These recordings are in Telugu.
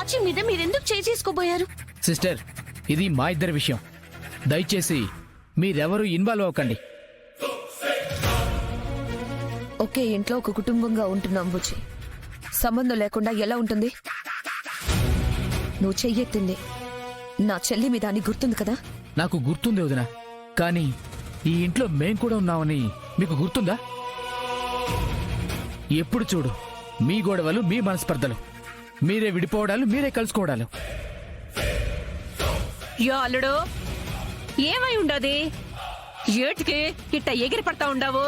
కాచి మీద మీరెందుకు చేసుకోబోయారు? సిస్టర్, ఇది మా ఇద్దరి విషయం. దయచేసి మీరెవరూ ఇన్వాల్వ్ అవ్వకండి. ఒకే ఇంట్లో ఒక కుటుంబంగా ఉంటున్నాం బుజ్జి. సంబంధం లేకుండా ఎలా ఉంటుంది? నువ్వు చెయ్యెత్తింది నా చెల్లి మీద అని గుర్తుంది కదా? నాకు గుర్తుంది వదినా, కానీ ఈ ఇంట్లో మేం కూడా ఉన్నామని మీకు గుర్తుందా? ఎప్పుడు చూడు మీ గొడవలు, మీ మనస్పర్ధలు, మీరే విడిపోవడాలు, మీరే కలుసుకోవడాలు. యో అల్లుడు, ఏమై ఉండది? ఏటికి ఇట్ట ఎగిరి పడతా ఉండావు?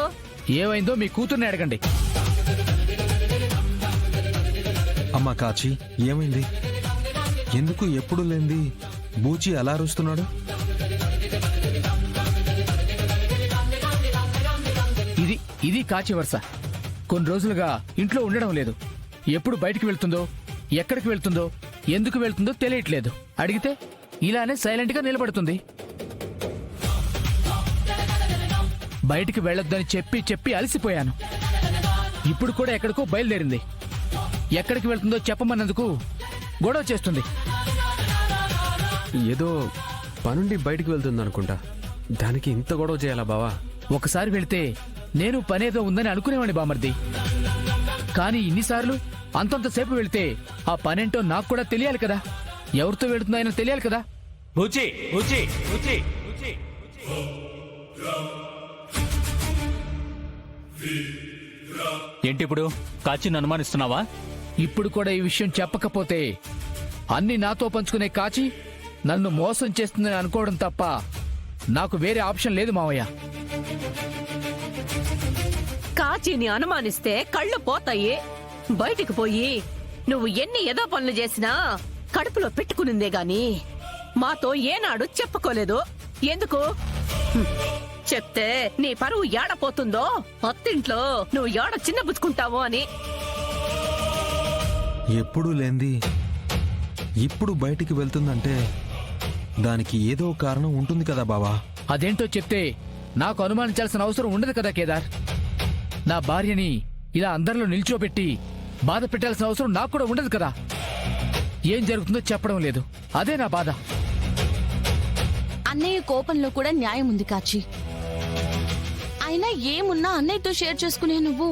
ఏమైందో మీ కూతుర్ని అడగండి. అమ్మా కాచి, ఏమైంది? ఎందుకు ఎప్పుడు లేంది బూచి అలా అరుస్తున్నాడు? ఇది కాచి వరుస. కొన్ని రోజులుగా ఇంట్లో ఉండడం లేదు. ఎప్పుడు బయటికి వెళ్తుందో, ఎక్కడికి వెళ్తుందో, ఎందుకు వెళ్తుందో తెలియట్లేదు. అడిగితే ఇలానే సైలెంట్ గా నిలబడుతుంది. బయటికి వెళ్ళొద్దని చెప్పి చెప్పి అలసిపోయాను. ఇప్పుడు కూడా ఎక్కడికో బయలుదేరింది. ఎక్కడికి వెళ్తుందో చెప్పమన్నందుకు గొడవ చేస్తుంది. ఏదో పనుండి బయటికి వెళ్తుంది అనుకుంటా. దానికి ఇంత గొడవ చేయాలా బావా? ఒకసారి వెళితే నేను పనేదో ఉందని అనుకునేవాడిని బామర్ది. కానీ ఇన్నిసార్లు అంతంతసేపు వెళితే ఆ పనేంటో నాకు కూడా తెలియాలి కదా. ఎవరితో వెళుతుందో ఆయన తెలియాలి కదా. బుచ్చి బుచ్చి బుచ్చి ఏంటి ఇప్పుడు కాచిని అనుమానిస్తున్నావా? ఇప్పుడు కూడా ఈ విషయం చెప్పకపోతే అన్ని నాతో పంచుకునే కాచి నన్ను మోసం చేస్తుందని అనుకోవడం తప్ప నాకు వేరే ఆప్షన్ లేదు మావయ్య. కాచిని అనుమానిస్తే కళ్ళు పోతాయి. బయటికి పోయి నువ్వు ఎన్ని ఏదో పనులు చేసినా కడుపులో పెట్టుకునిందే గాని మాతో ఏనాడు చెప్పుకోలేదు. ఎందుకు? చెప్తే నీ పరువు ఏడపోతుందో, అత్తింట్లో నువ్వు ఏడ చిన్నబుచ్చుకుంటావో అని. ఎప్పుడు లేంది ఇప్పుడు బయటికి వెళ్తుందంటే దానికి ఏదో కారణం ఉంటుంది కదా బావా. అదేంటో చెప్తే నాకు అనుమానించాల్సిన అవసరం ఉండదు కదా కేదార్. నా భార్యని ఇలా అందరిలో నిల్చోబెట్టి బాధ పెట్టాల్సిన అవసరం నాకు కూడా ఉండదు కదా. ఏం జరుగుతుందో చెప్పడం లేదు, అదే నా బాధ. అన్నయ్య కోపంలో కూడా న్యాయం ఉంది కాచి. అయినా ఏమున్నా అన్నయ్యతో షేర్ చేసుకునే నువ్వు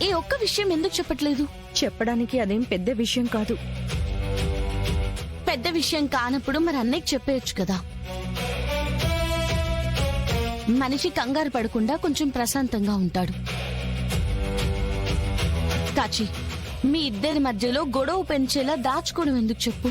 ఈ ఒక్క విషయం ఎందుకు చెప్పట్లేదు? చెప్పడానికి అదేం పెద్ద విషయం కాదు. పెద్ద విషయం కానప్పుడు మరి అన్నయ్యకి చెప్పేయచ్చు కదా. మనిషి కంగారు పడకుండా కొంచెం ప్రశాంతంగా ఉంటాడు. కాచి, మీ ఇద్దరి మధ్యలో గొడవ పెంచేలా దాచుకోవడం ఎందుకు చెప్పు?